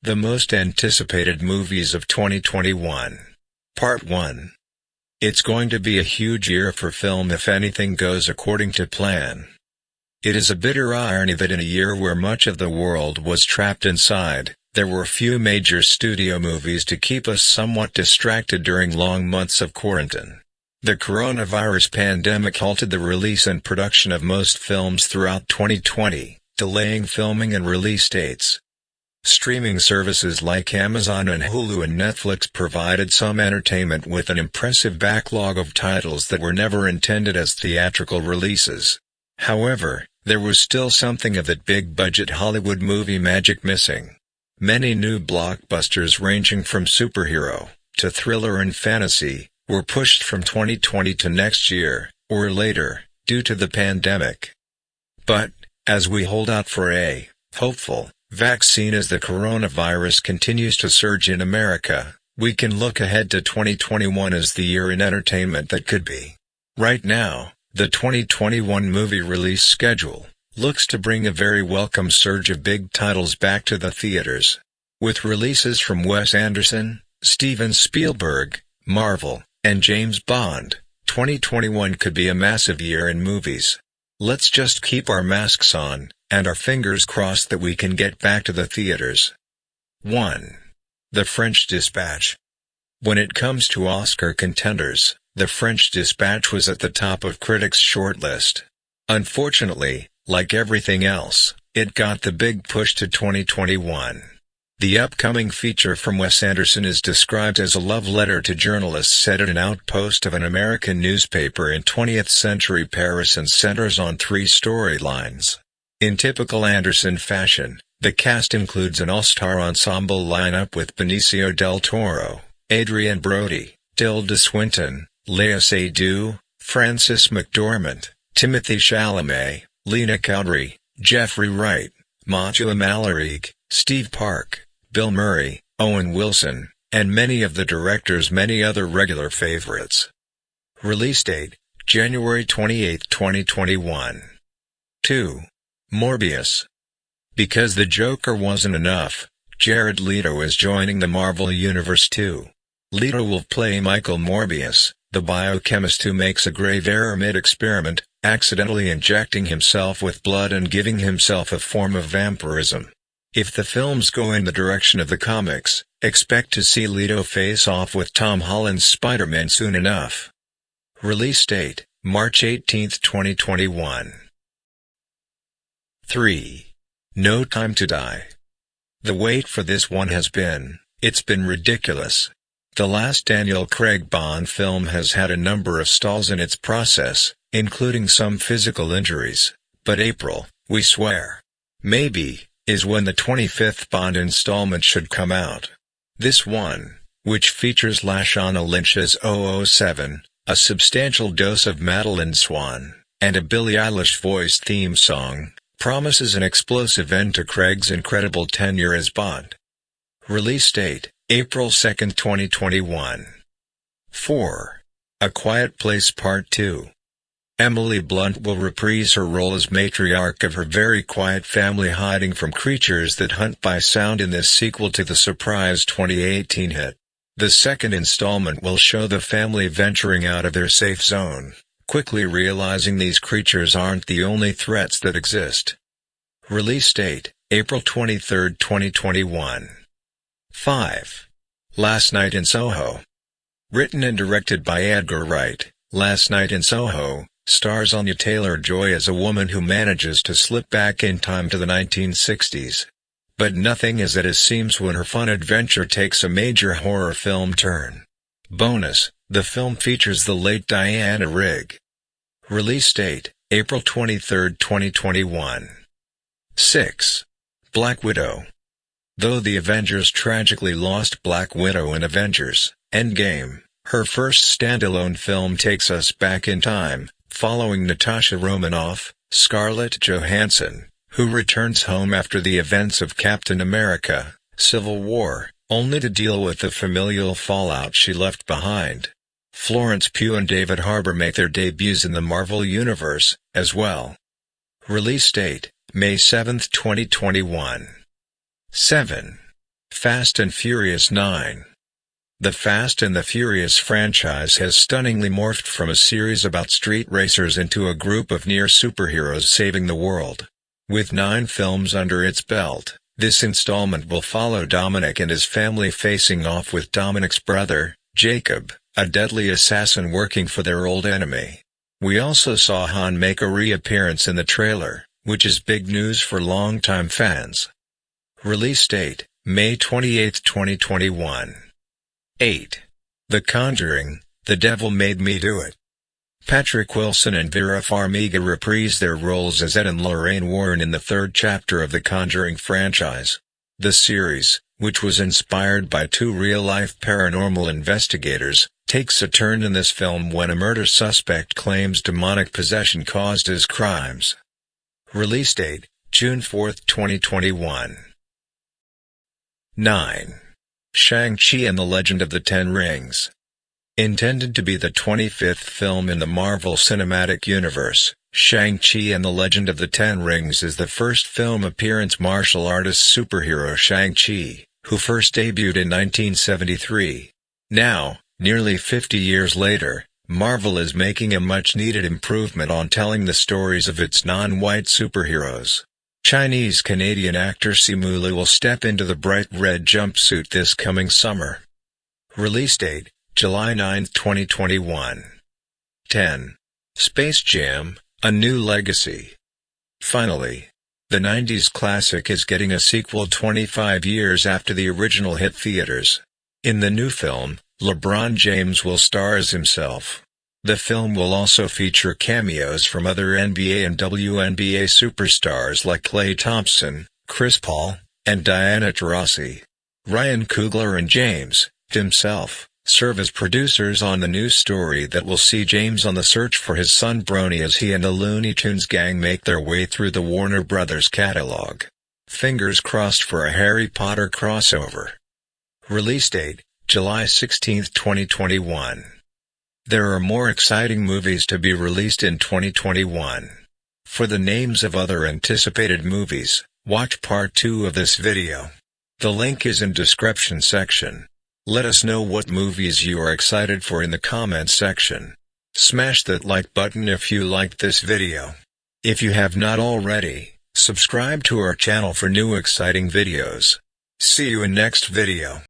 The most anticipated movies of 2021. Part 1. It's going to be a huge year for film if anything goes according to plan. It is a bitter irony that in a year where much of the world was trapped inside, there were few major studio movies to keep us somewhat distracted during long months of quarantine. The coronavirus pandemic halted the release and production of most films throughout 2020, delaying filming and release dates. Streaming services like Amazon and Hulu and Netflix provided some entertainment with an impressive backlog of titles that were never intended as theatrical releases. However, there was still something of that big-budget Hollywood movie magic missing. Many new blockbusters ranging from superhero to thriller and fantasy were pushed from 2020 to next year, or later, due to the pandemic. But, as we hold out for a hopeful vaccine as the coronavirus continues to surge in America, we can look ahead to 2021 as the year in entertainment that could be. Right now, the 2021 movie release schedule looks to bring a very welcome surge of big titles back to the theaters. With releases from Wes Anderson, Steven Spielberg, Marvel, and James Bond, 2021 could be a massive year in movies. Let's just keep our masks on, and our fingers crossed that we can get back to the theaters. 1. The French Dispatch. When it comes to Oscar contenders, The French Dispatch was at the top of critics' shortlist. Unfortunately, like everything else, it got the big push to 2021. The upcoming feature from Wes Anderson is described as a love letter to journalists set at an outpost of an American newspaper in 20th century Paris and centers on three storylines. In typical Anderson fashion, the cast includes an all-star ensemble lineup with Benicio del Toro, Adrien Brody, Tilda Swinton, Léa Seydoux, Frances McDormand, Timothée Chalamet, Lena Cowdery, Jeffrey Wright, Mathieu Malarigue, Steve Park, Bill Murray, Owen Wilson, and many of the director's many other regular favorites. Release date, January 28, 2021. 2. Morbius. Because the Joker wasn't enough, Jared Leto is joining the Marvel Universe too. Leto will play Michael Morbius, the biochemist who makes a grave error mid-experiment, accidentally injecting himself with blood and giving himself a form of vampirism. If the films go in the direction of the comics, expect to see Leto face off with Tom Holland's Spider-Man soon enough. Release date, March 18, 2021. 3. No Time to Die. The wait for this one it's been ridiculous. The last Daniel Craig Bond film has had a number of stalls in its process, including some physical injuries, but April, we swear, maybe, is when the 25th Bond installment should come out. This one, which features Lashana Lynch's 007, a substantial dose of Madeline Swan, and a Billie Eilish-voiced theme song, promises an explosive end to Craig's incredible tenure as Bond. Release date, April 2, 2021. 4. A Quiet Place Part 2. Emily Blunt will reprise her role as matriarch of her very quiet family hiding from creatures that hunt by sound in this sequel to the surprise 2018 hit. The second installment will show the family venturing out of their safe zone, quickly realizing these creatures aren't the only threats that exist. Release date, April 23, 2021. 5. Last Night in Soho. Written and directed by Edgar Wright, Last Night in Soho stars Anya Taylor-Joy as a woman who manages to slip back in time to the 1960s. But nothing is as it seems when her fun adventure takes a major horror film turn. Bonus, the film features the late Diana Rigg. Release date, April 23, 2021. 6. Black Widow. Though the Avengers tragically lost Black Widow in Avengers Endgame, her first standalone film takes us back in time, following Natasha Romanoff, Scarlett Johansson, who returns home after the events of Captain America: Civil War, only to deal with the familial fallout she left behind. Florence Pugh and David Harbour make their debuts in the Marvel Universe, as well. Release date, May 7, 2021. 7. Fast and Furious 9. The Fast and the Furious franchise has stunningly morphed from a series about street racers into a group of near superheroes saving the world. With 9 films under its belt, this installment will follow Dominic and his family facing off with Dominic's brother, Jacob, a deadly assassin working for their old enemy. We also saw Han make a reappearance in the trailer, which is big news for longtime fans. Release date, May 28, 2021. 8. The Conjuring, The Devil Made Me Do It. Patrick Wilson and Vera Farmiga reprise their roles as Ed and Lorraine Warren in the 3rd chapter of the Conjuring franchise. The series, which was inspired by 2 real-life paranormal investigators, takes a turn in this film when a murder suspect claims demonic possession caused his crimes. Release date, June 4, 2021. 9. Shang-Chi and the Legend of the Ten Rings. Intended to be the 25th film in the Marvel Cinematic Universe, Shang-Chi and the Legend of the Ten Rings is the first film appearance martial artist superhero Shang-Chi, who first debuted in 1973. Now, nearly 50 years later, Marvel is making a much-needed improvement on telling the stories of its non-white superheroes. Chinese-Canadian actor Simu Liu will step into the bright red jumpsuit this coming summer. Release date, July 9, 2021. 10. Space Jam, A New Legacy. Finally, the 90s classic is getting a sequel 25 years after the original hit theaters. In the new film, LeBron James will star as himself. The film will also feature cameos from other NBA and WNBA superstars like Klay Thompson, Chris Paul, and Diana Taurasi. Ryan Coogler and James, himself, serve as producers on the new story that will see James on the search for his son Bronny as he and the Looney Tunes gang make their way through the Warner Brothers catalog. Fingers crossed for a Harry Potter crossover. Release date, July 16, 2021. There are more exciting movies to be released in 2021. For the names of other anticipated movies, watch part 2 of this video. The link is in description section. Let us know what movies you are excited for in the comments section. Smash that like button if you liked this video. If you have not already, subscribe to our channel for new exciting videos. See you in next video.